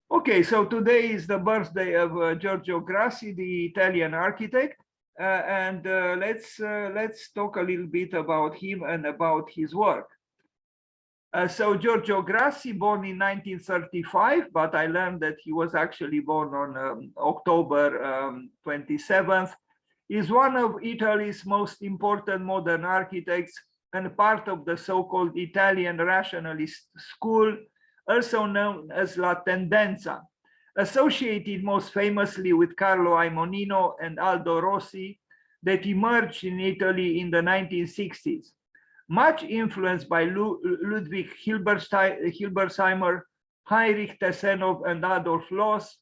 Okay, so today is the birthday of Giorgio Grassi, the Italian architect, and let's talk a little bit about him and about his work. So Giorgio Grassi, born in 1935, but I learned that he was actually born on October 27th, is one of Italy's most important modern architects and part of the so-called Italian rationalist school, also known as La Tendenza, associated most famously with Carlo Aimonino and Aldo Rossi, that emerged in Italy in the 1960s. Much influenced by Ludwig Hilbersheimer, Heinrich Tessenov, and Adolf Loos,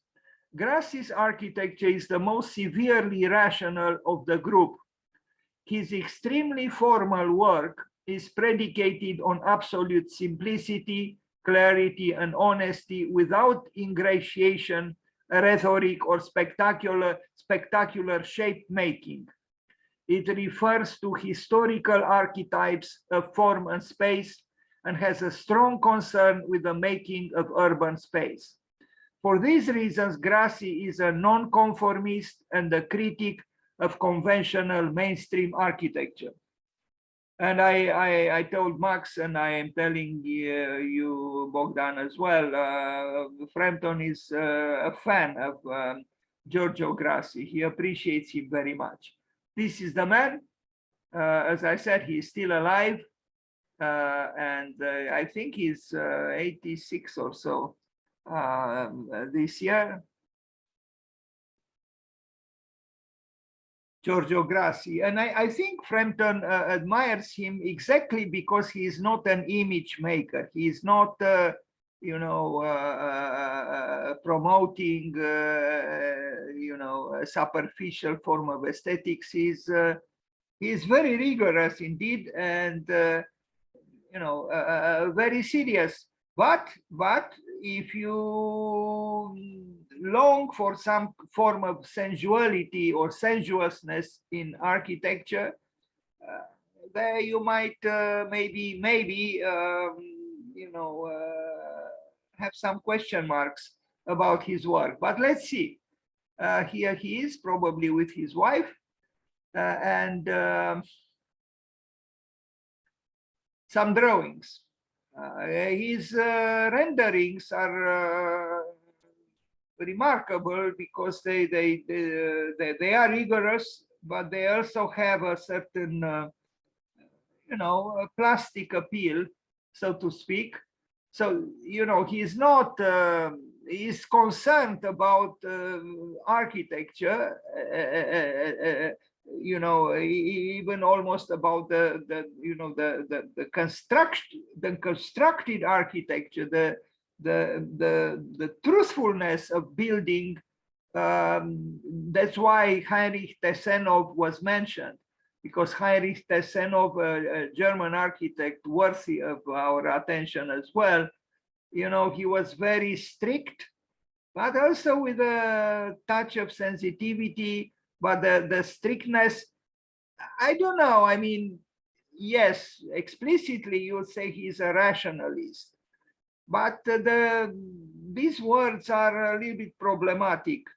Grassi's architecture is the most severely rational of the group. His extremely formal work is predicated on absolute simplicity, clarity, and honesty without ingratiation, rhetoric, or spectacular shape making. It refers to historical archetypes of form and space and has a strong concern with the making of urban space. For these reasons, Grassi is a non-conformist and a critic of conventional mainstream architecture. And I told Max, and I am telling you, Bogdan, as well, Frampton is a fan of Giorgio Grassi. He appreciates him very much. This is the man. As I said, he is still alive. And I think he's 86 or so this year. Giorgio Grassi. And I think Frampton admires him exactly because he is not an image maker. He is not, promoting, a superficial form of aesthetics. He's very rigorous indeed, and very serious. But if you long for some form of sensuality or sensuousness in architecture, there you might maybe have some question marks about his work. But let's see. Here he is, probably with his wife, and some drawings. His renderings are remarkable because they are rigorous, but they also have a certain a plastic appeal, so to speak. So he's not he's concerned about architecture, even almost about the constructed architecture, the truthfulness of building. That's why Heinrich Tessenov was mentioned, because Heinrich Tessenov, a German architect worthy of our attention as well, he was very strict, but also with a touch of sensitivity. But the strictness, I don't know. I mean, yes, explicitly you would say he's a rationalist, but these words are a little bit problematic.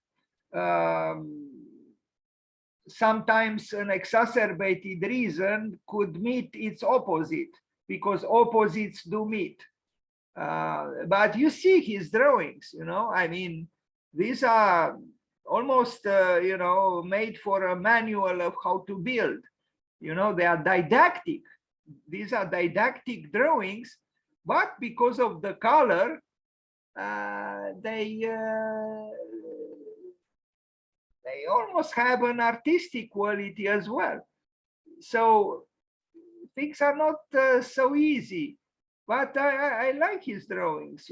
Sometimes an exacerbated reason could meet its opposite, because opposites do meet. But you see his drawings, I mean, these are almost, made for a manual of how to build. They are didactic. These are didactic drawings, but because of the color, they almost have an artistic quality as well. So things are not so easy, but I like his drawings.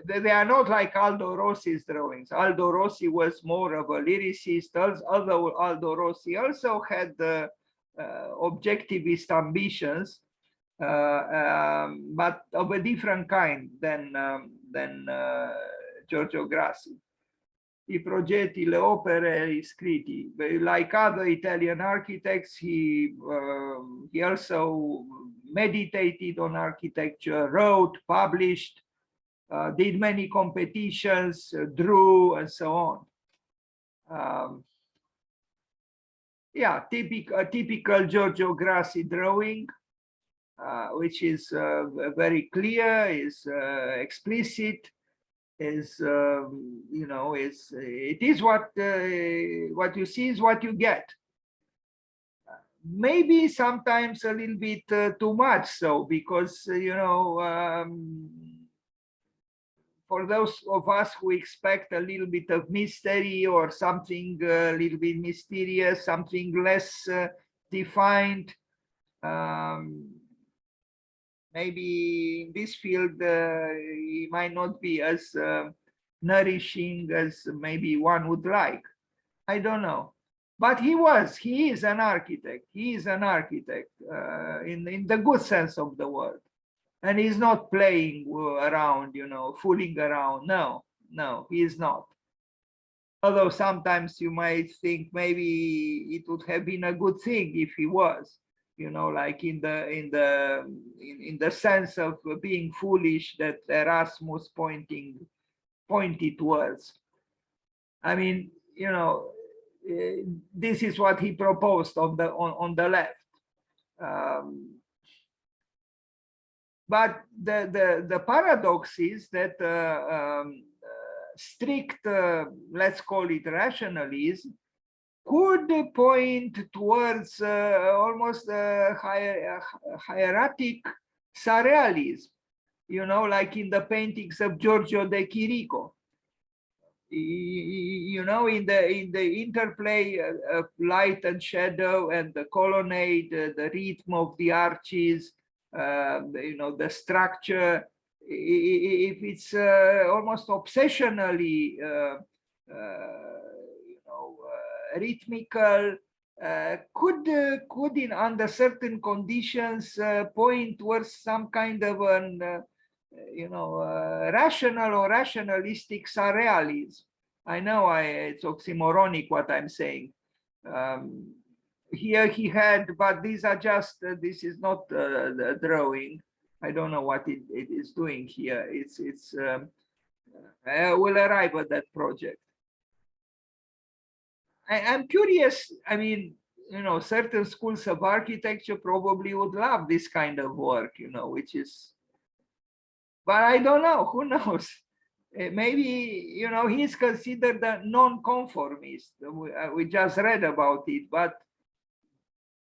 They are not like Aldo Rossi's drawings. Aldo Rossi was more of a lyricist, although Aldo Rossi also had objectivist ambitions, but of a different kind than Giorgio Grassi. I progetti, le opere, gli scritti. Like other Italian architects, he also meditated on architecture, wrote, published, did many competitions, drew, and so on. Yeah, typical Giorgio Grassi drawing, which is very clear, is explicit, is you know, it is what you see is what you get. Maybe sometimes a little bit too much so, because you know, for those of us who expect a little bit of mystery or something a little bit mysterious, something less defined, maybe in this field it might not be as nourishing as maybe one would like. I don't know. But he is an architect. He is an architect in the good sense of the word. And he's not playing around, you know, fooling around. No, no, he is not. Although sometimes you might think maybe it would have been a good thing if he was, you know, like in the sense of being foolish that Erasmus pointed towards. I mean, you know, this is what he proposed on the left. But the paradox is that strict, let's call it rationalism, could point towards almost hieratic surrealism, you know, like in the paintings of Giorgio de Chirico. You know, in the interplay of light and shadow and the colonnade, the rhythm of the arches, you know, the structure, if it's almost obsessionally, you know, rhythmical, could in under certain conditions point towards some kind of an you know, rational or rationalistic surrealism. I know it's oxymoronic what I'm saying. Here he had, but these are just, this is not the drawing. I don't know what it is doing here. We'll arrive at that project. I'm curious, I mean, you know, certain schools of architecture probably would love this kind of work, you know, which is, but I don't know, who knows? Maybe, you know, he's considered a non-conformist. We just read about it, but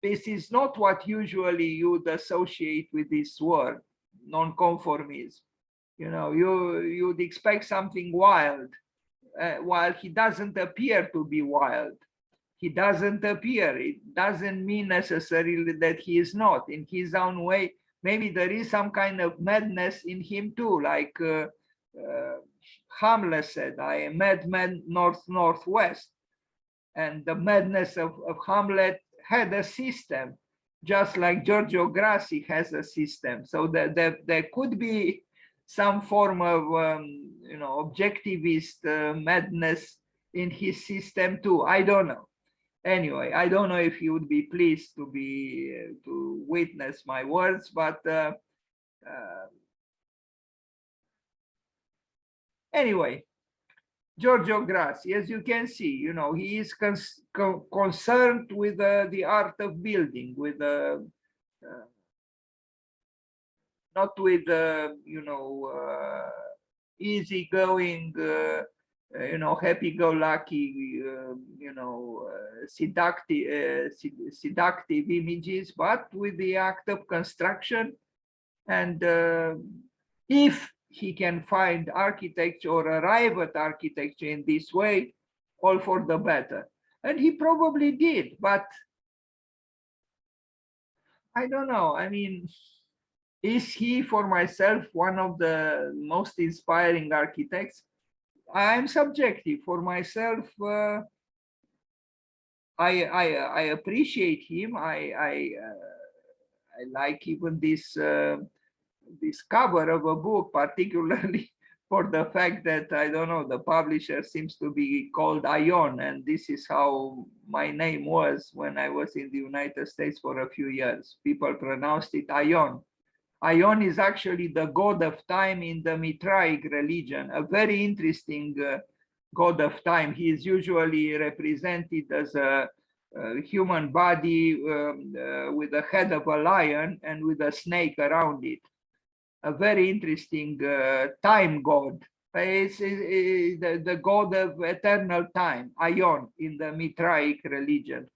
this is not what usually you'd associate with this word, non-conformism. You know, you'd expect something wild, while he doesn't appear to be wild. He doesn't appear. It doesn't mean necessarily that he is not. In his own way, maybe there is some kind of madness in him too, like Hamlet said, I am madman northwest. And the madness of Hamlet had a system, just like Giorgio Grassi has a system. So there could be some form of you know, objectivist madness in his system too. I don't know. Anyway, I don't know if you would be pleased to witness my words, but anyway, Giorgio Grassi, as you can see, you know, he is concerned with the art of building, with not with you know, easygoing, you know, happy-go-lucky, you know, seductive images, but with the act of construction. And if he can find architecture or arrive at architecture in this way, all for the better. And he probably did, but I don't know. I mean, is he, for myself, one of the most inspiring architects? I'm subjective. For myself, I appreciate him. I like even this this cover of a book, particularly for the fact that, I don't know, the publisher seems to be called Ion, and this is how my name was when I was in the United States for a few years. People pronounced it Ion. Ion is actually the god of time in the Mitraic religion, a very interesting god of time. He is usually represented as a human body with the head of a lion and with a snake around it. A very interesting time god. It's the god of eternal time, Ion, in the Mitraic religion.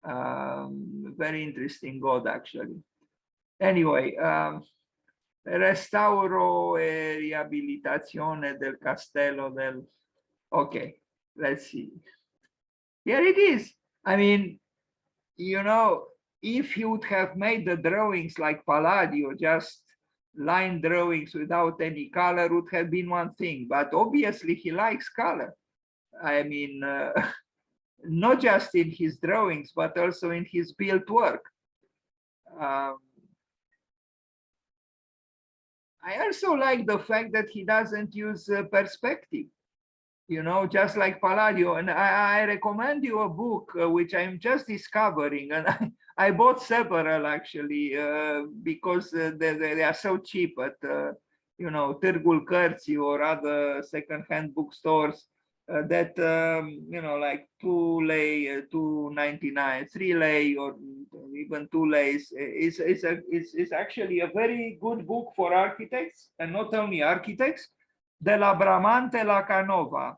Very interesting god, actually. Anyway, restauro e riabilitazione del castello del... Okay, let's see. Here it is. I mean, you know, if he would have made the drawings like Palladio, just line drawings without any color, would have been one thing. But obviously he likes color. I mean, not just in his drawings, but also in his built work. I also like the fact that he doesn't use perspective, you know, just like Palladio. And I recommend you a book which I'm just discovering, and I bought several actually because they are so cheap at, you know, Târgul Cărții or other second-hand bookstores that, you know, like 2 lei, 2.99, 3 lei, or even 2 leis. It's actually a very good book for architects, and not only architects. De la Bramante la Canova,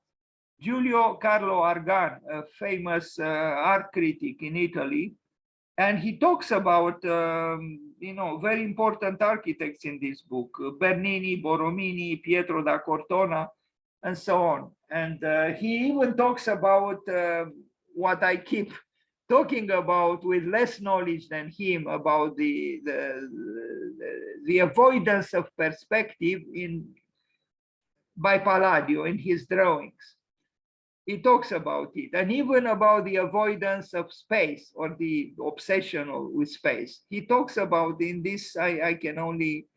Giulio Carlo Argan, a famous art critic in Italy, and he talks about, you know, very important architects in this book: Bernini, Borromini, Pietro da Cortona, and so on. And he even talks about what I keep talking about with less knowledge than him, about the avoidance of perspective by Palladio in his drawings. He talks about it, and even about the avoidance of space, or the obsession with space. He talks about in this. I can only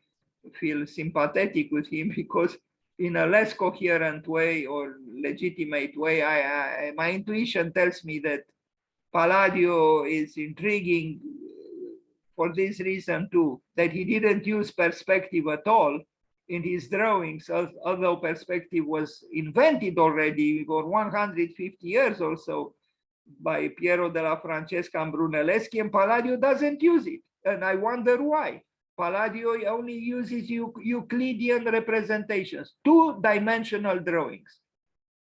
feel sympathetic with him, because in a less coherent way or legitimate way, my intuition tells me that Palladio is intriguing for this reason too, that he didn't use perspective at all in his drawings, although perspective was invented already for 150 years or so by Piero della Francesca and Brunelleschi, and Palladio doesn't use it. And I wonder why. Palladio only uses Euclidean representations, two-dimensional drawings.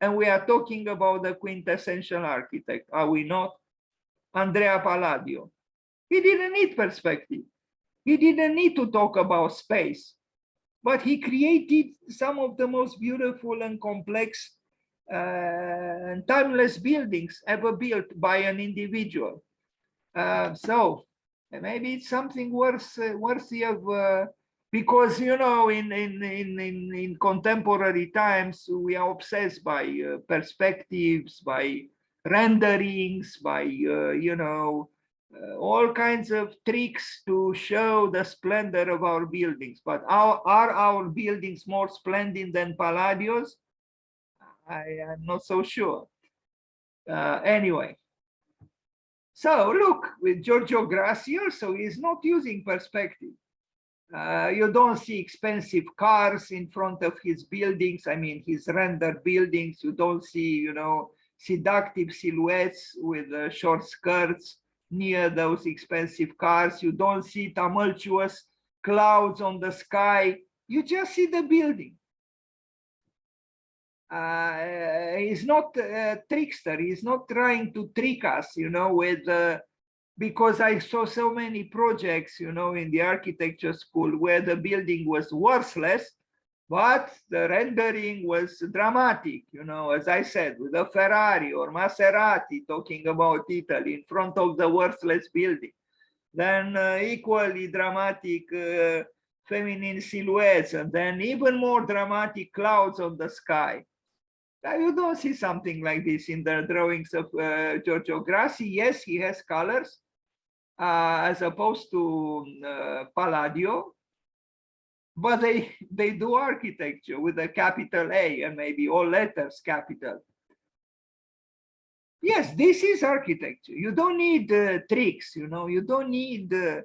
And we are talking about the quintessential architect, are we not? Andrea Palladio. He didn't need perspective. He didn't need to talk about space, but he created some of the most beautiful and complex and timeless buildings ever built by an individual. So maybe it's something worthy of, because, you know, in contemporary times, we are obsessed by perspectives, by renderings, by, you know, all kinds of tricks to show the splendor of our buildings. But are our buildings more splendid than Palladio's? I am not so sure. Anyway. So look, with Giorgio Grassi also, he's not using perspective. You don't see expensive cars in front of his buildings. I mean, his rendered buildings. You don't see, you know, seductive silhouettes with short skirts near those expensive cars. You don't see tumultuous clouds on the sky. You just see the building. He's not a trickster. He's not trying to trick us, you know, with because I saw so many projects, you know, in the architecture school where the building was worthless, but the rendering was dramatic, you know, as I said, with a Ferrari or Maserati talking about Italy in front of the worthless building. Then equally dramatic feminine silhouettes, and then even more dramatic clouds on the sky. You don't see something like this in the drawings of Giorgio Grassi. Yes, he has colors, as opposed to Palladio. but they do architecture with a capital A and maybe all letters capital. Yes, this is architecture. You don't need tricks, you know, you don't need the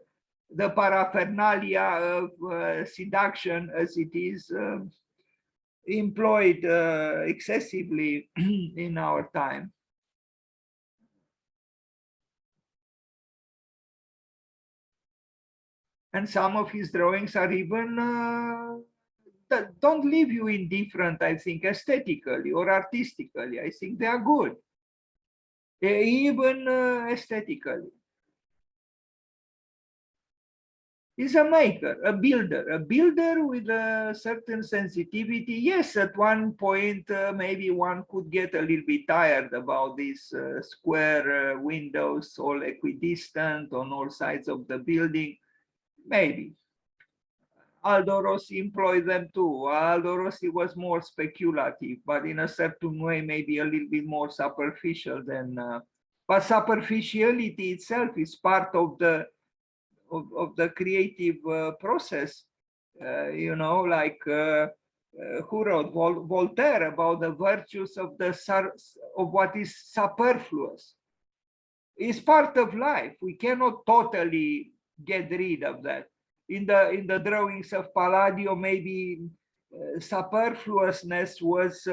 paraphernalia of seduction as it is employed excessively in our time. And some of his drawings are even that don't leave you indifferent, I think, aesthetically or artistically. I think they are good, even aesthetically. He's a maker, a builder with a certain sensitivity. Yes, at one point, maybe one could get a little bit tired about these square windows, all equidistant on all sides of the building. Maybe. Aldo Rossi employed them too. Aldo Rossi was more speculative, but in a certain way, maybe a little bit more superficial than. But superficiality itself is part of of the creative process. You know, like who wrote Voltaire about the virtues of what is superfluous. It's part of life. We cannot totally get rid of that. In the drawings of Palladio, maybe superfluousness was,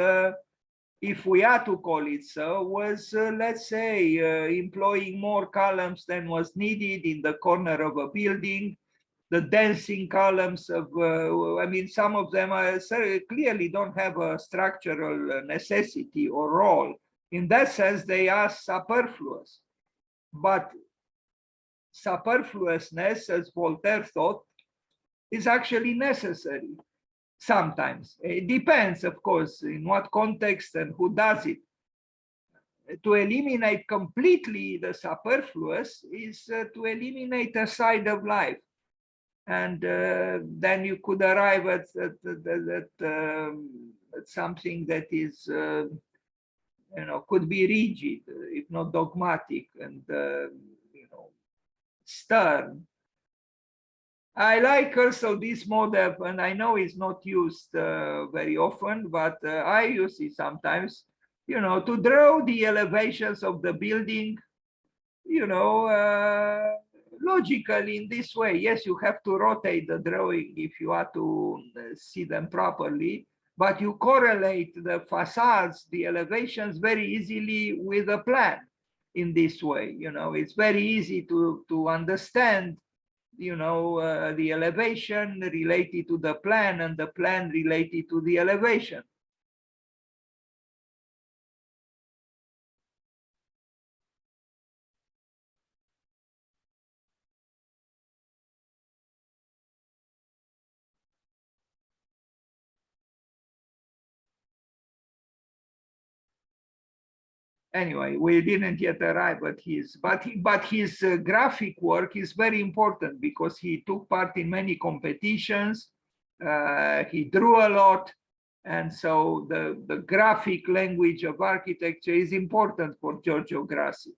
if we are to call it so, was let's say employing more columns than was needed in the corner of a building. The dancing columns of, I mean, some of them are clearly don't have a structural necessity or role. In that sense, they are superfluous. But superfluousness, as Voltaire thought, is actually necessary sometimes. It depends, of course, in what context and who does it. To eliminate completely the superfluous is to eliminate a side of life. And then you could arrive at something that is, you know, could be rigid, if not dogmatic, and you know, stern. I like also this model, and I know it's not used very often, but I use it sometimes, you know, to draw the elevations of the building, you know, logically in this way. Yes, you have to rotate the drawing if you are to see them properly, but you correlate the facades, the elevations very easily with a plan in this way. You know, it's very easy to understand, you know, the elevation related to the plan and the plan related to the elevation. Anyway, we didn't yet arrive at his, but his graphic work is very important because he took part in many competitions. He drew a lot, and so the graphic language of architecture is important for Giorgio Grassi.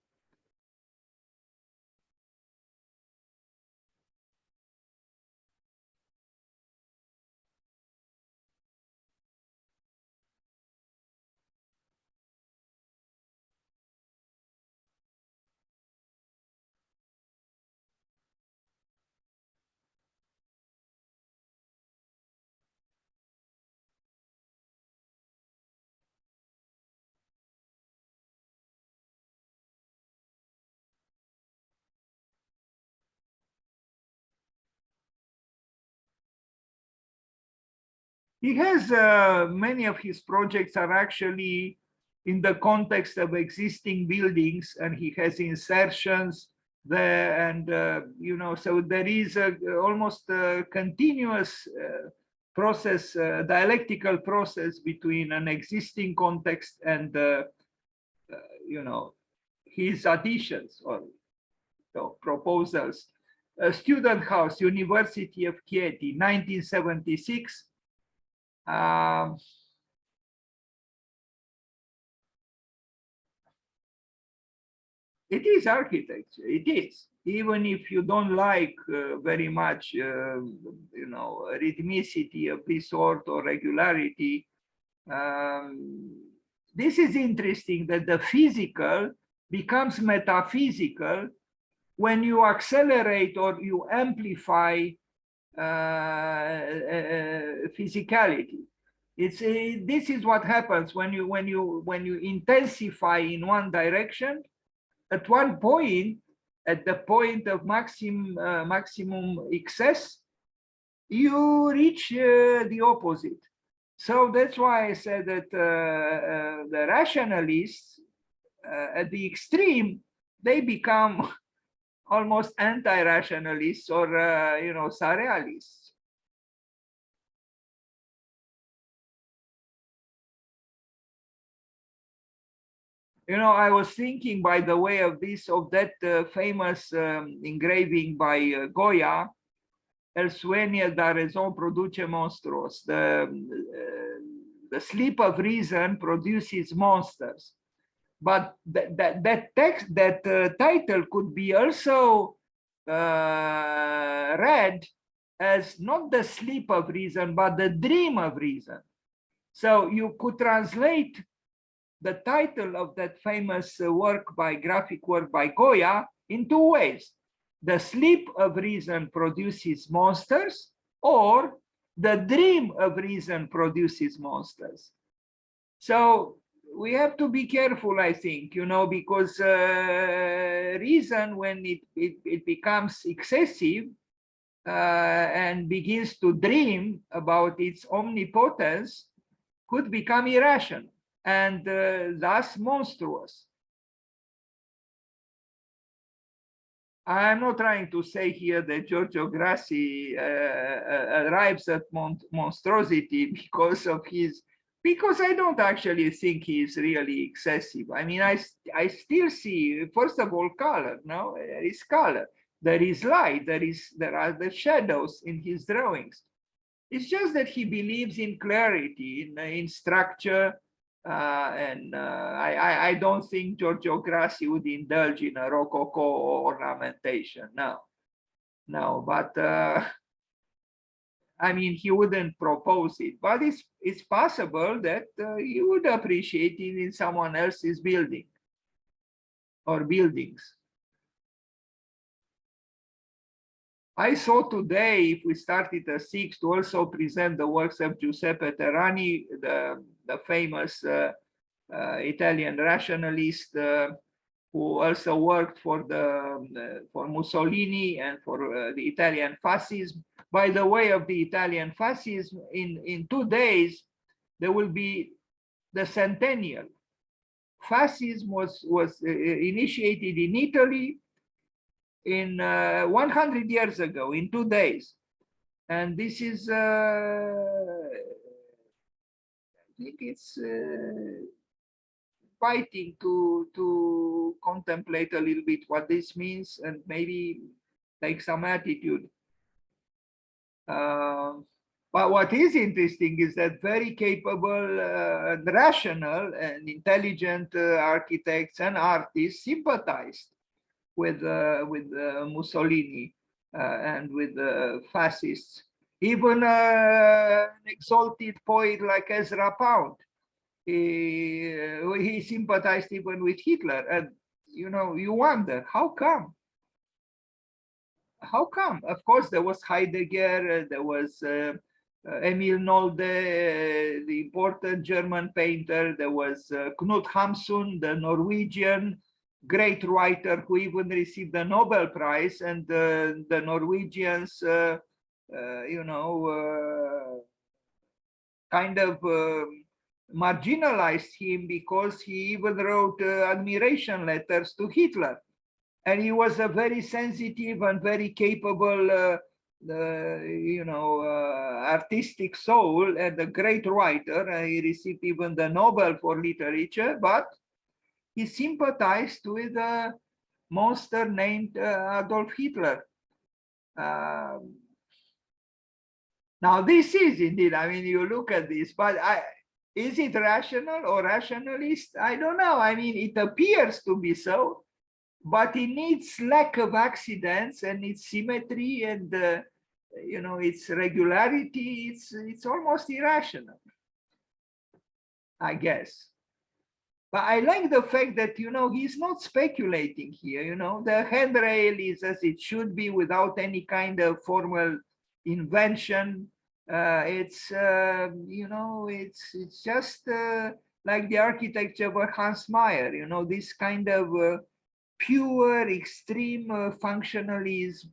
He has many of his projects are actually in the context of existing buildings, and he has insertions there, and you know, so there is almost a continuous process, dialectical process between an existing context and you know, his additions or proposals. Student House, University of Chieti, 1976. It is architecture, it is. even if you don't like very much, rhythmicity of this sort or regularity. This is interesting that the physical becomes metaphysical when you accelerate or you amplify physicality. This is what happens when you intensify in one direction. At one point, at the point of maximum excess, you reach the opposite. So that's why I said that the rationalists at the extreme, they become almost anti-rationalists or surrealists. I was thinking, by the way, of that famous engraving by Goya, El sueño da razón produce monstruos. The sleep of reason produces monsters. But that title could be also read as not the sleep of reason, but the dream of reason. So you could translate the title of that famous graphic work by Goya in two ways. The sleep of reason produces monsters, or the dream of reason produces monsters. So we have to be careful, I think, because reason, when it becomes excessive and begins to dream about its omnipotence, could become irrational and thus monstrous. I'm not trying to say here that Giorgio Grassi arrives at monstrosity because I don't actually think he is really excessive. I mean, I still see, first of all, color. No, there is color, there is light, there are the shadows in his drawings. It's just that he believes in clarity, in structure, and I don't think Giorgio Grassi would indulge in a Rococo ornamentation. No, but I mean, he wouldn't propose it, but it's possible that he would appreciate it in someone else's building or buildings. I saw today, if we started at 6, to also present the works of Giuseppe Terrani, the famous Italian rationalist who also worked for Mussolini and for the Italian fascism. By the way of the Italian fascism, in 2 days, there will be the centennial. Fascism was initiated in Italy in 100 years ago, in 2 days. And this is, I think it's inviting to contemplate a little bit what this means and maybe take some attitude. But what is interesting is that very capable, rational and intelligent architects and artists sympathized with Mussolini and with the fascists. Even an exalted poet like Ezra Pound, he sympathized even with Hitler. And you wonder, how come? How come? Of course, there was Heidegger, there was Emil Nolde, the important German painter. There was Knut Hamsun, the Norwegian great writer who even received the Nobel Prize, and the Norwegians, kind of marginalized him because he even wrote admiration letters to Hitler. And he was a very sensitive and very capable, artistic soul and a great writer. He received even the Nobel for literature, but he sympathized with a monster named Adolf Hitler. Now, this is indeed, I mean, you look at this, but is it rational or rationalist? I don't know. I mean, it appears to be so. but in its lack of accidents and its symmetry and its regularity, it's almost irrational, I guess. But I like the fact that, he's not speculating here. The handrail is as it should be without any kind of formal invention. It's just like the architecture of Hans Meyer, this kind of pure, extreme functionalism,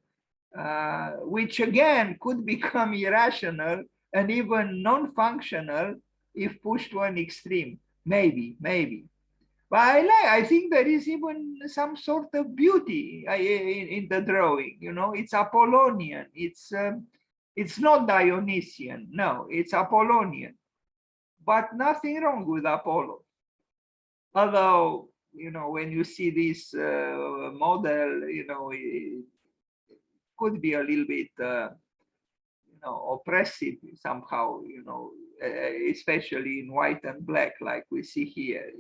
which again could become irrational and even non-functional if pushed to an extreme. Maybe. But I think there is even some sort of beauty in the drawing. It's Apollonian. It's not Dionysian. No, it's Apollonian. But nothing wrong with Apollo. Although, when you see this model, it could be a little bit, oppressive somehow, especially in white and black, like we see here.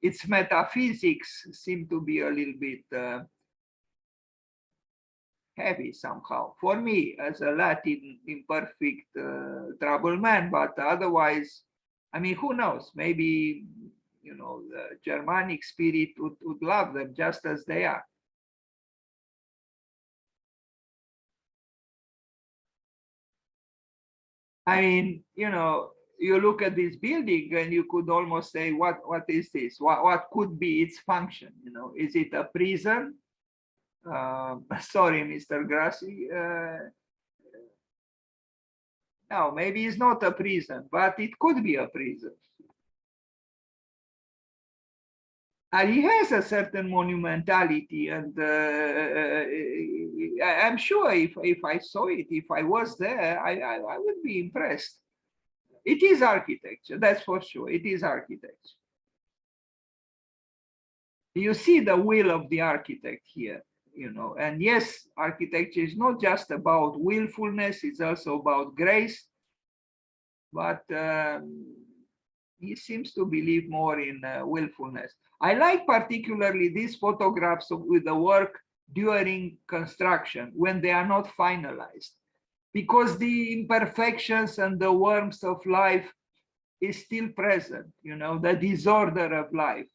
Its metaphysics seem to be a little bit heavy somehow for me as a Latin imperfect trouble man. But otherwise, I mean, who knows? Maybe the Germanic spirit would love them just as they are. I mean, you look at this building and you could almost say, what is this? What could be its function? Is it a prison? Sorry, Mr. Grassi. No, maybe it's not a prison, but it could be a prison. And he has a certain monumentality, and I'm sure if I saw it, if I was there, I would be impressed. It is architecture, that's for sure. It is architecture. You see the will of the architect here, and yes, architecture is not just about willfulness, it's also about grace, but he seems to believe more in willfulness. I like particularly these photographs with the work during construction when they are not finalized, because the imperfections and the warmth of life is still present, the disorder of life.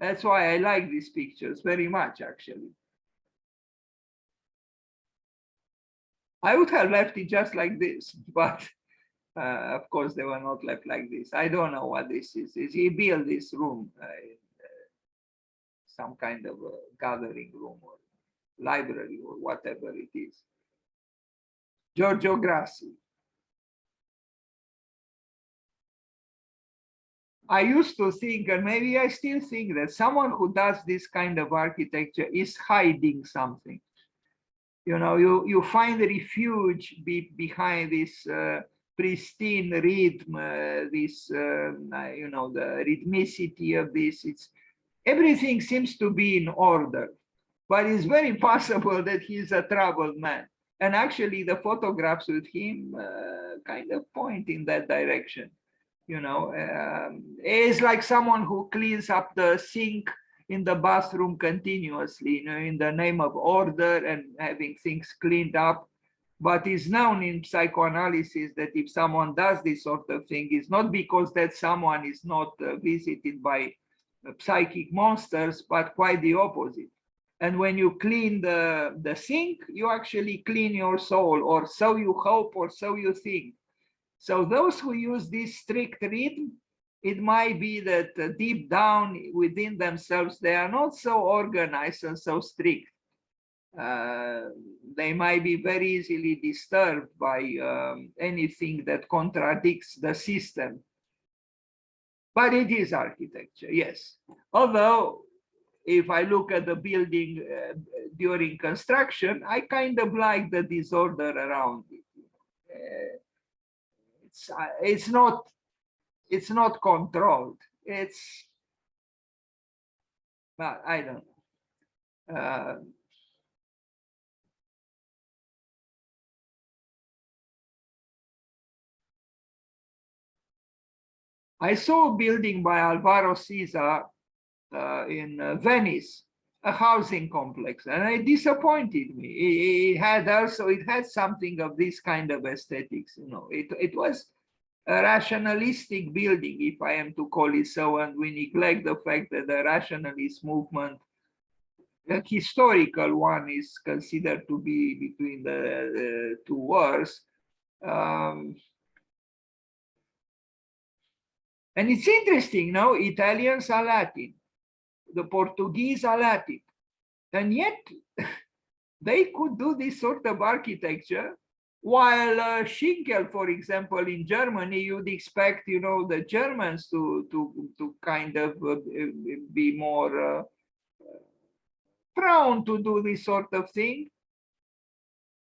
That's why I like these pictures very much, actually. I would have left it just like this, but of course they were not left like this. I don't know what this is. He built this room, some kind of a gathering room or library or whatever it is. Giorgio Grassi. I used to think, and maybe I still think, that someone who does this kind of architecture is hiding something. You find refuge behind this pristine rhythm, the rhythmicity of this. Everything seems to be in order, but it's very possible that he's a troubled man. And actually, the photographs with him kind of point in that direction. It's like someone who cleans up the sink in the bathroom continuously, in the name of order and having things cleaned up. But it's known in psychoanalysis that if someone does this sort of thing, it's not because that someone is not visited by psychic monsters, but quite the opposite. And when you clean the sink, you actually clean your soul, or so you hope, or so you think. So those who use this strict rhythm, it might be that deep down within themselves, they are not so organized and so strict. They might be very easily disturbed by anything that contradicts the system. But it is architecture, yes. Although, if I look at the building during construction, I kind of like the disorder around it. It's not controlled. But I don't know. I saw a building by Alvaro Siza Venice, a housing complex, and it disappointed me. It had something of this kind of aesthetics. It was a rationalistic building, if I am to call it so, and we neglect the fact that the rationalist movement, the historical one, is considered to be between the two wars. And it's interesting, no? Italians are Latin, the Portuguese are Latin, and yet they could do this sort of architecture. While Schinkel, for example, in Germany, you'd expect, the Germans to kind of be more prone to do this sort of thing.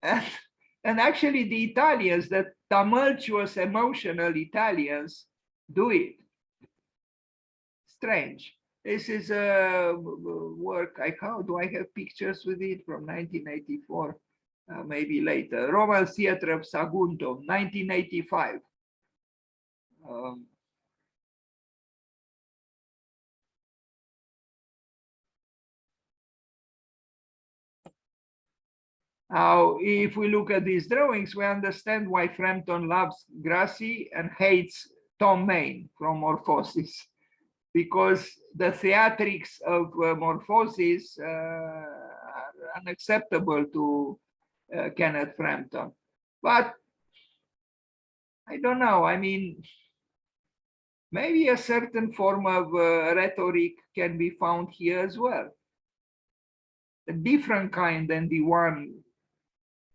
And actually, the Italians, the tumultuous, emotional Italians, do it. Strange. This is a work. How do I have pictures with it from 1984? Maybe later. Roman Theatre of Sagunto, 1985. Now, if we look at these drawings, we understand why Frampton loves Grassi and hates Tom Main from Morphosis, because the theatrics of Morphosis are unacceptable to Kenneth Frampton. But I don't know. I mean, maybe a certain form of rhetoric can be found here as well. A different kind than the one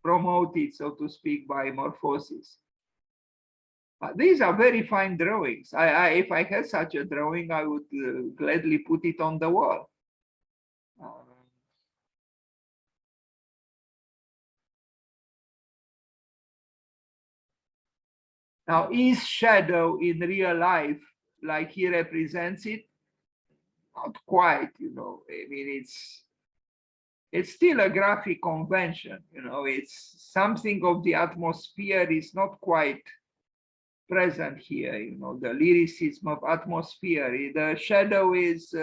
promoted, so to speak, by Morphosis. These are very fine drawings. If I had such a drawing, I would gladly put it on the wall. Now, is shadow in real life like he represents it? Not quite, I mean, it's still a graphic convention, it's something of the atmosphere is not quite present here, the lyricism of atmosphere. The shadow is,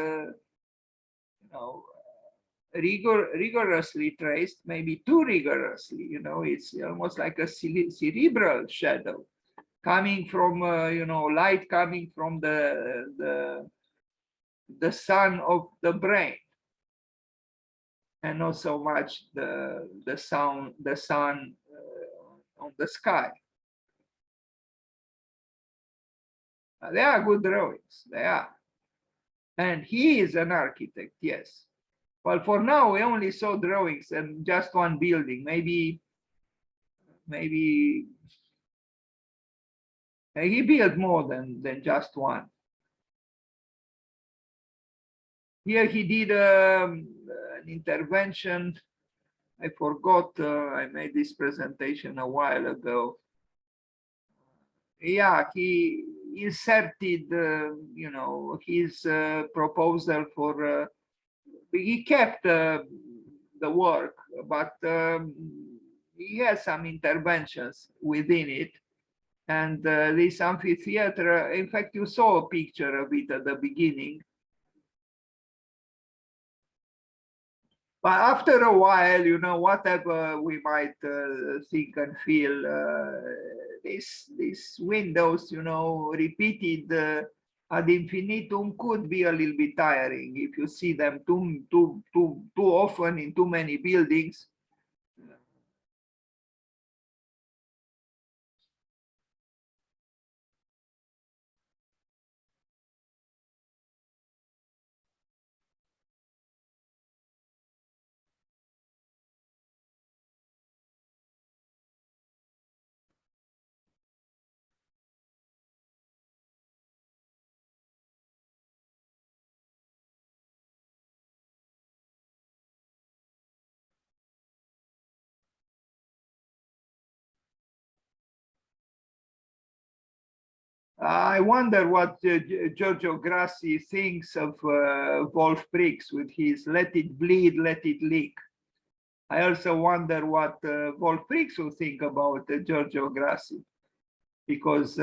rigorously traced, maybe too rigorously, it's almost like a cerebral shadow coming from, light coming from the sun of the brain, and not so much the sun on the sky. They are good drawings, they are. And he is an architect, yes. Well, for now, we only saw drawings and just one building. Maybe he built more than just one. Here he did an intervention. I forgot, I made this presentation a while ago. Yeah, he inserted, his proposal for, he kept the work, but he has some interventions within it. And this amphitheater, in fact, you saw a picture of it at the beginning. But after a while, whatever we might think and feel, these windows, repeated ad infinitum could be a little bit tiring if you see them too often in too many buildings. I wonder what Giorgio Grassi thinks of Wolf Briggs with his "let it bleed, let it leak." I also wonder what Wolf Briggs will think about Giorgio Grassi, because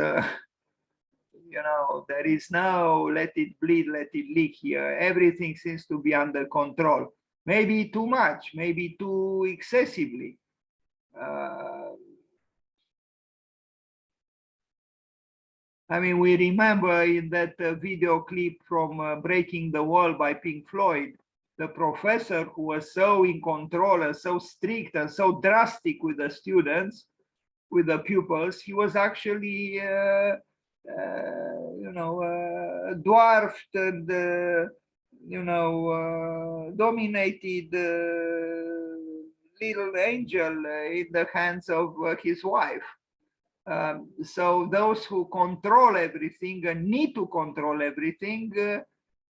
you know, there is no let it bleed, let it leak here. Everything seems to be under control. Maybe too much, maybe too excessively. I mean, we remember in that video clip from Breaking the Wall by Pink Floyd, the professor who was so in control and so strict and so drastic with the students, with the pupils, he was actually, dwarfed and, dominated little angel in the hands of his wife. So those who control everything and need to control everything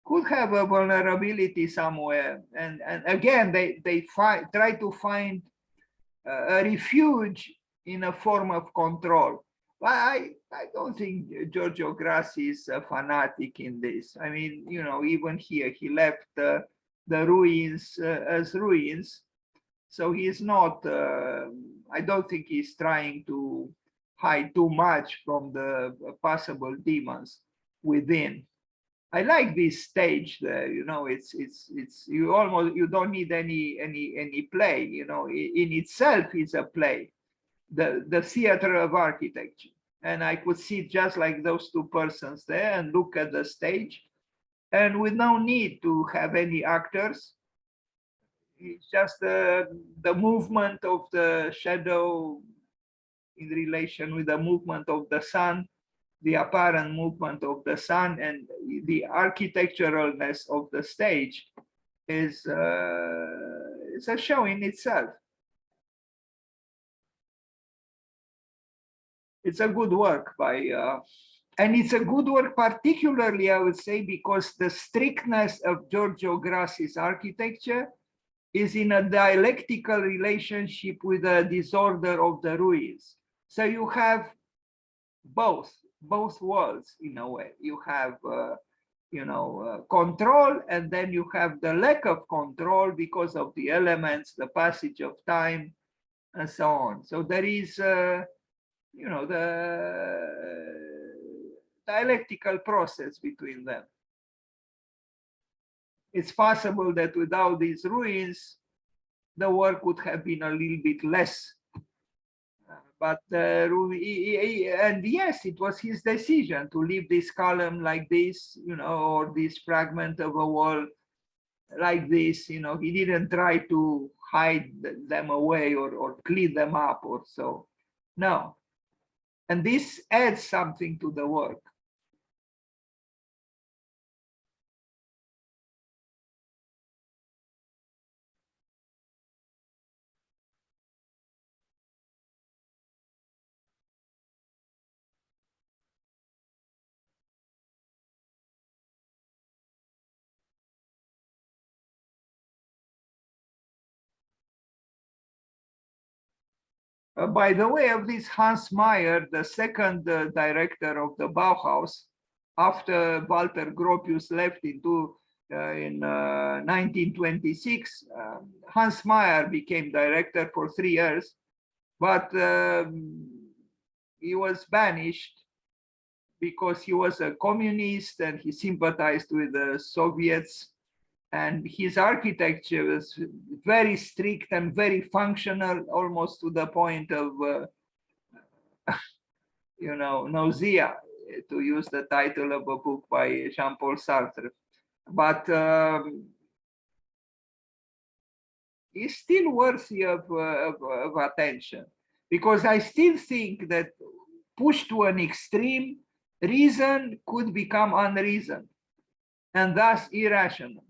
could have a vulnerability somewhere. And again, they try to find a refuge in a form of control. But I don't think Giorgio Grassi is a fanatic in this. I mean, you know, even here, he left the ruins as ruins. So he's not, I don't think he's trying to hide too much from the possible demons within. I like this stage there, you know, it's you don't need any play, you know, in itself it's a play, the theater of architecture. And I could sit just like those two persons there and look at the stage, and with no need to have any actors. It's just the movement of the shadow in relation with the movement of the sun, the apparent movement of the sun, and the architecturalness of the stage is it's a show in itself. It's a good work by, and it's a good work particularly, I would say, because the strictness of Giorgio Grassi's architecture is in a dialectical relationship with the disorder of the ruins. So you have both worlds in a way. You have control, and then you have the lack of control because of the elements, the passage of time, and so on. So there is the dialectical process between them. It's possible that without these ruins, the work would have been a little bit less. But and yes, it was his decision to leave this column like this, you know, or this fragment of a wall like this. You know, he didn't try to hide them away or clean them up or so. No. And this adds something to the work. By the way, of this Hans Meyer, the second director of the Bauhaus, after Walter Gropius left in 1926, Hans Meyer became director for 3 years, but he was banished because he was a communist and he sympathized with the Soviets. And his architecture was very strict and very functional, almost to the point of, nausea, to use the title of a book by Jean-Paul Sartre. But it's still worthy of attention, because I still think that pushed to an extreme, reason could become unreason, and thus irrational.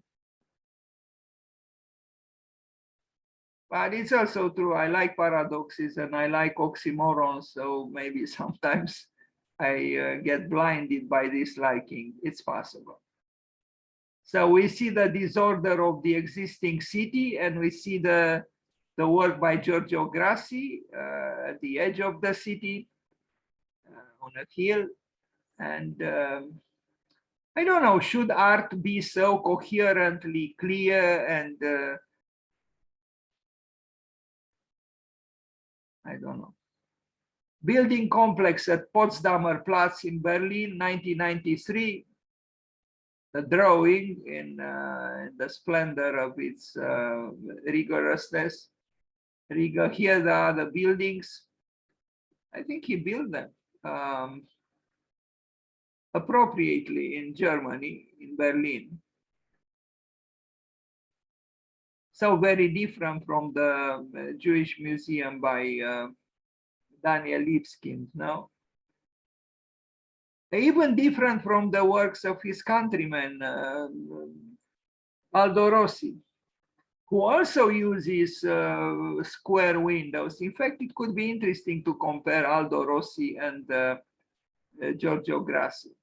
But it's also true, I like paradoxes and I like oxymorons, so maybe sometimes I get blinded by this liking. It's possible. So we see the disorder of the existing city, and we see the work by Giorgio Grassi at the edge of the city on a hill. And I don't know, should art be so coherently clear and I don't know. Building complex at Potsdamer Platz in Berlin, 1993. The drawing in the splendor of its rigorousness. Here are the buildings. I think he built them appropriately in Germany, in Berlin. So very different from the Jewish Museum by Daniel Lipskind, no? Even different from the works of his countryman, Aldo Rossi, who also uses square windows. In fact, it could be interesting to compare Aldo Rossi and Giorgio Grassi.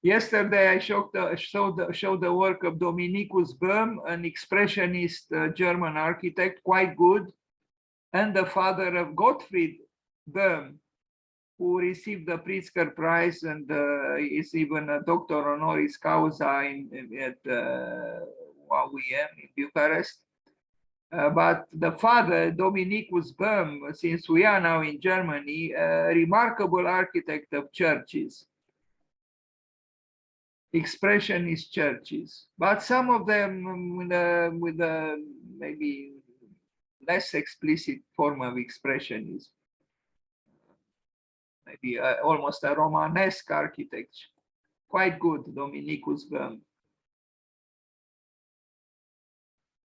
Yesterday, I showed the work of Dominikus Böhm, an expressionist German architect, quite good, and the father of Gottfried Böhm, who received the Pritzker Prize and is even a doctor honoris causa at UAM in Bucharest. But the father, Dominikus Böhm, since we are now in Germany, a remarkable architect of churches. Expressionist churches, but some of them with a maybe less explicit form of expressionism, maybe almost a Romanesque architecture. Quite good, Dominikus Böhm.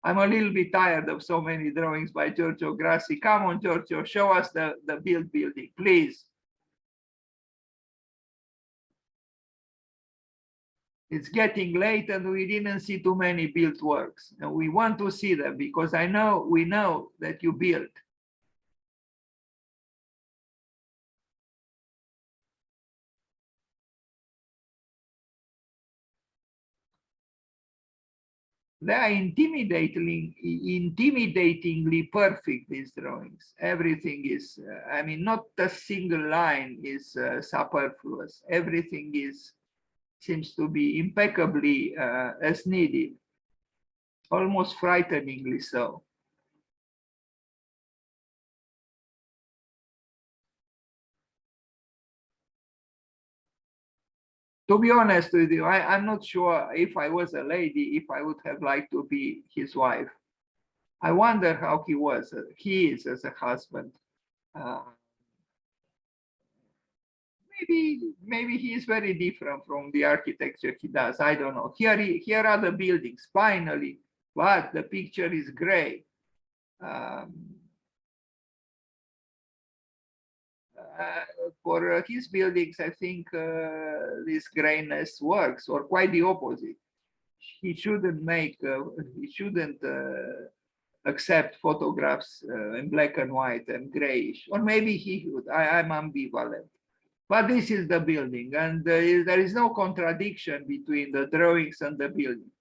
I'm a little bit tired of so many drawings by Giorgio Grassi. Come on, Giorgio, show us the building, please. It's getting late and we didn't see too many built works. And we want to see them because we know that you built. They are intimidatingly perfect, these drawings. Everything is, I mean, not a single line is superfluous. Everything seems to be impeccably as needed, almost frighteningly so. To be honest with you, I'm not sure if I was a lady, if I would have liked to be his wife. I wonder how he is as a husband. Maybe he is very different from the architecture he does. I don't know. Here are the buildings, finally, but the picture is gray. For his buildings, I think this grayness works, or quite the opposite. He shouldn't accept photographs in black and white and grayish, or maybe he would. I'm ambivalent. But this is the building, and there is no contradiction between the drawings and the building,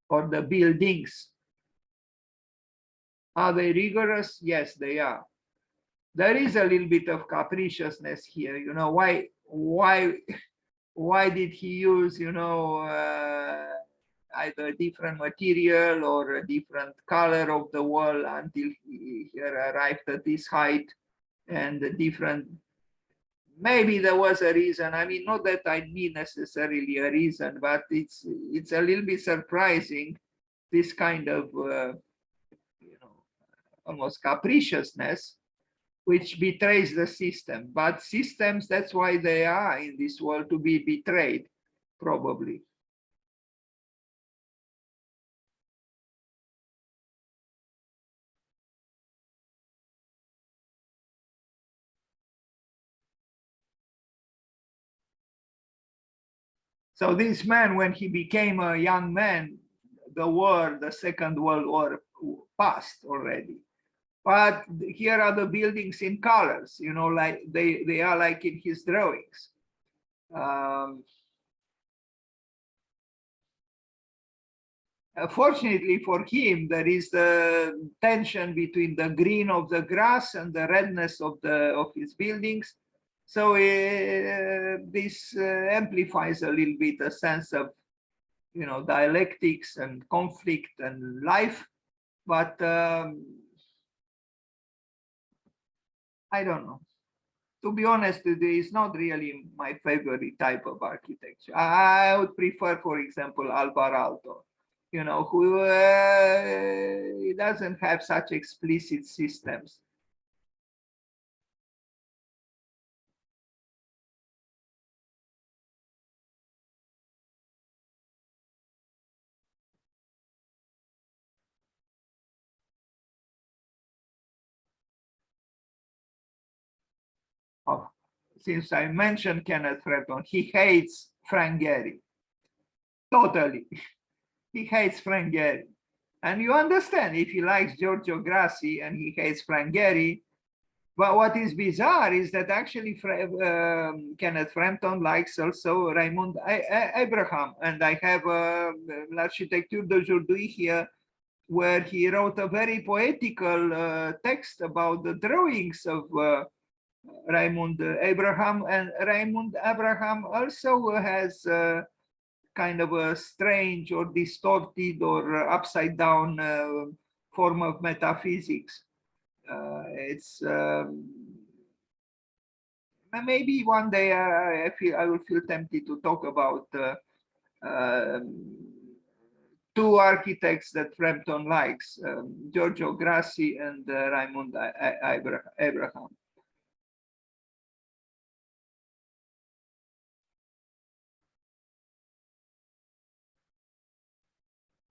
or the buildings. Are they rigorous? Yes, they are. There is a little bit of capriciousness here. You know, why did he use, you know, either a different material or a different color of the wall until he arrived at this height, and the different. Maybe there was a reason. I mean, not that I need necessarily a reason, but it's a little bit surprising, this kind of you know, almost capriciousness, which betrays the system. But systems, that's why they are in this world, to be betrayed, probably. So this man, when he became a young man, the Second World War passed already. But here are the buildings in colors, you know, like they are like in his drawings. Fortunately for him, there is the tension between the green of the grass and the redness of his buildings. So this amplifies a little bit a sense of dialectics and conflict and life. But I don't know. To be honest, it is not really my favorite type of architecture. I would prefer, for example, Alvarado, who doesn't have such explicit systems. Oh, since I mentioned Kenneth Frampton, he hates Frank Gehry. Totally. He hates Frank Gehry. And you understand, if he likes Giorgio Grassi and he hates Frank Gehry, but what is bizarre is that actually Kenneth Frampton likes also Raymond Abraham. And I have L'Architecture d'aujourd'hui here, where he wrote a very poetical text about the drawings of Raymond Abraham. And Raymond Abraham also has kind of a strange or distorted or upside down form of metaphysics. It's maybe one day I will feel tempted to talk about two architects that Frampton likes, Giorgio Grassi and Raymond Abraham.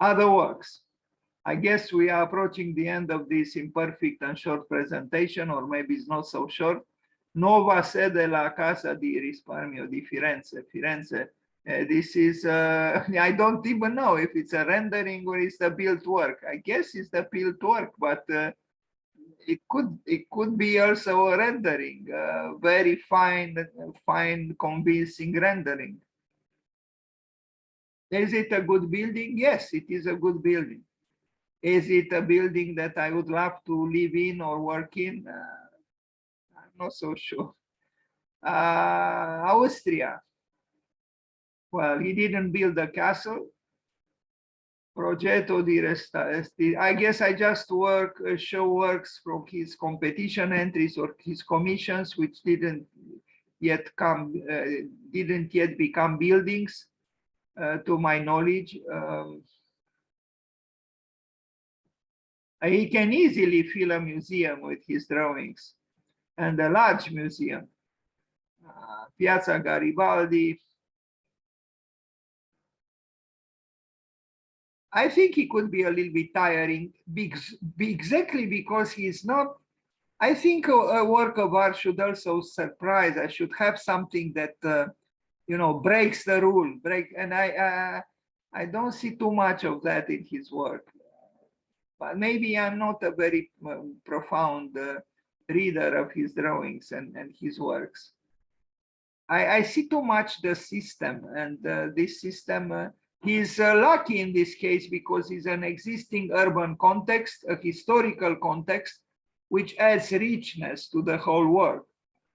Other works. I guess we are approaching the end of this imperfect and short presentation, or maybe it's not so short. Nuova sede la Casa di Risparmio di Firenze. Firenze. This is, I don't even know if it's a rendering or it's the built work. I guess it's the built work, but it could be also a rendering, very fine, convincing rendering. Is it a good building? Yes, it is a good building. Is it a building that I would love to live in or work in? I'm not so sure. Austria. Well, he didn't build a castle. Progetto di I guess I just show works from his competition entries or his commissions, which didn't yet become buildings, to my knowledge. He can easily fill a museum with his drawings, and a large museum. Piazza Garibaldi. I think he could be a little bit tiring, exactly because he's not. I think a work of art should also surprise. I should have something that breaks the rule. And I don't see too much of that in his work. But maybe I'm not a very profound reader of his drawings and his works. I see too much the system, and this system, he's lucky in this case because he's an existing urban context, a historical context, which adds richness to the whole work.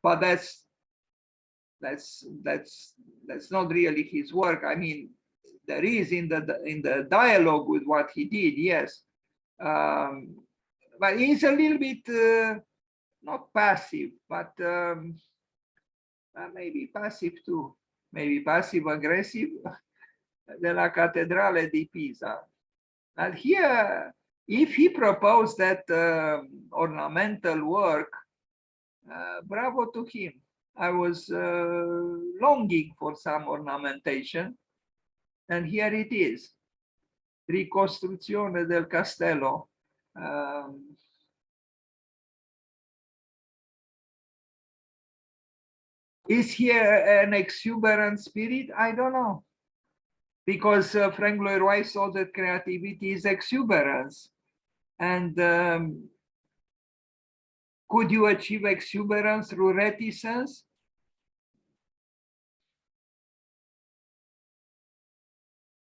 But that's not really his work. I mean, there is in the dialogue with what he did, yes, but he's a little bit not passive, but maybe passive too, maybe passive aggressive. Della Cattedrale di Pisa. And here, if he proposed that ornamental work, bravo to him. I was longing for some ornamentation, and here it is. Ricostruzione del Castello. Is here an exuberant spirit? I don't know. Because Frank Lloyd Wright saw that creativity is exuberance. And could you achieve exuberance through reticence?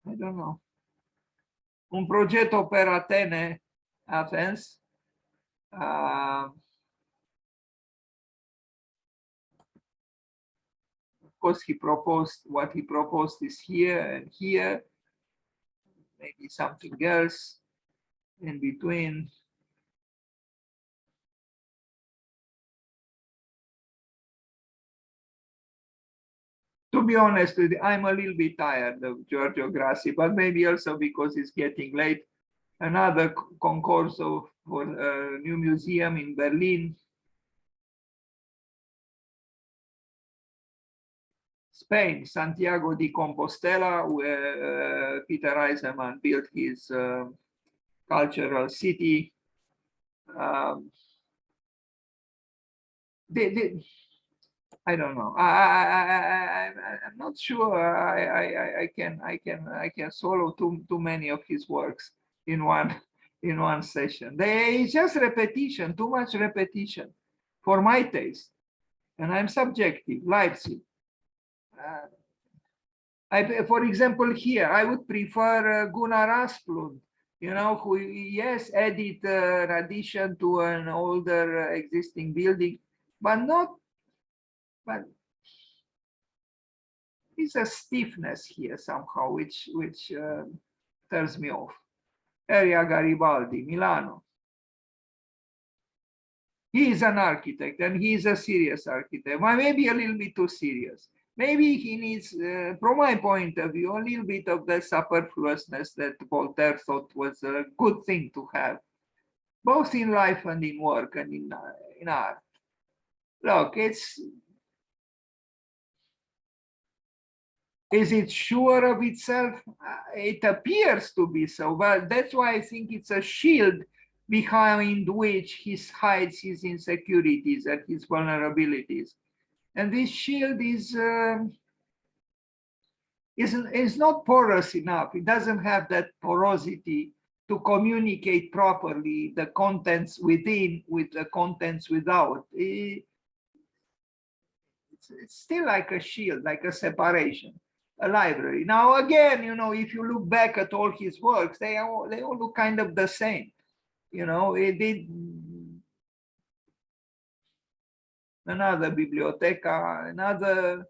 I don't know. Un progetto per Atene, Athens. Of course, what he proposed is here and here. maybe something else in between. To be honest with you, I'm a little bit tired of Giorgio Grassi, but maybe also because it's getting late. Another concorso for a new museum in Berlin. Spain, Santiago de Compostela, where Peter Eisenman built his cultural city. I don't know. I'm not sure. I can swallow too many of his works in one session. It's just repetition, too much repetition, for my taste. And I'm subjective. Leipzig. For example, here I would prefer Gunnar Asplund. Who yes added an addition to an older existing building, but not. But it's a stiffness here somehow, which turns me off. Eria Garibaldi, Milano. He is an architect, and he is a serious architect. Well, maybe a little bit too serious. Maybe he needs, from my point of view, a little bit of the superfluousness that Voltaire thought was a good thing to have, both in life and in work and in art. Look, is it sure of itself? It appears to be so, but that's why I think it's a shield behind which he hides his insecurities and his vulnerabilities. And this shield is not porous enough. It doesn't have that porosity to communicate properly the contents within with the contents without. It's still like a shield, like a separation. A library. Now, again, if you look back at all his works, they all look kind of the same. It did another biblioteca, another.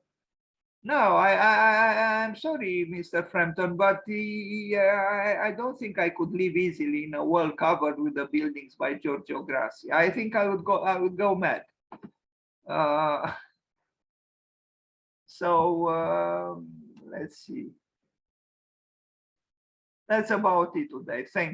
No, I'm sorry, Mr. Frampton, but I don't think I could live easily in a world covered with the buildings by Giorgio Grassi. I think I would go mad. So let's see. That's about it today. Thank you.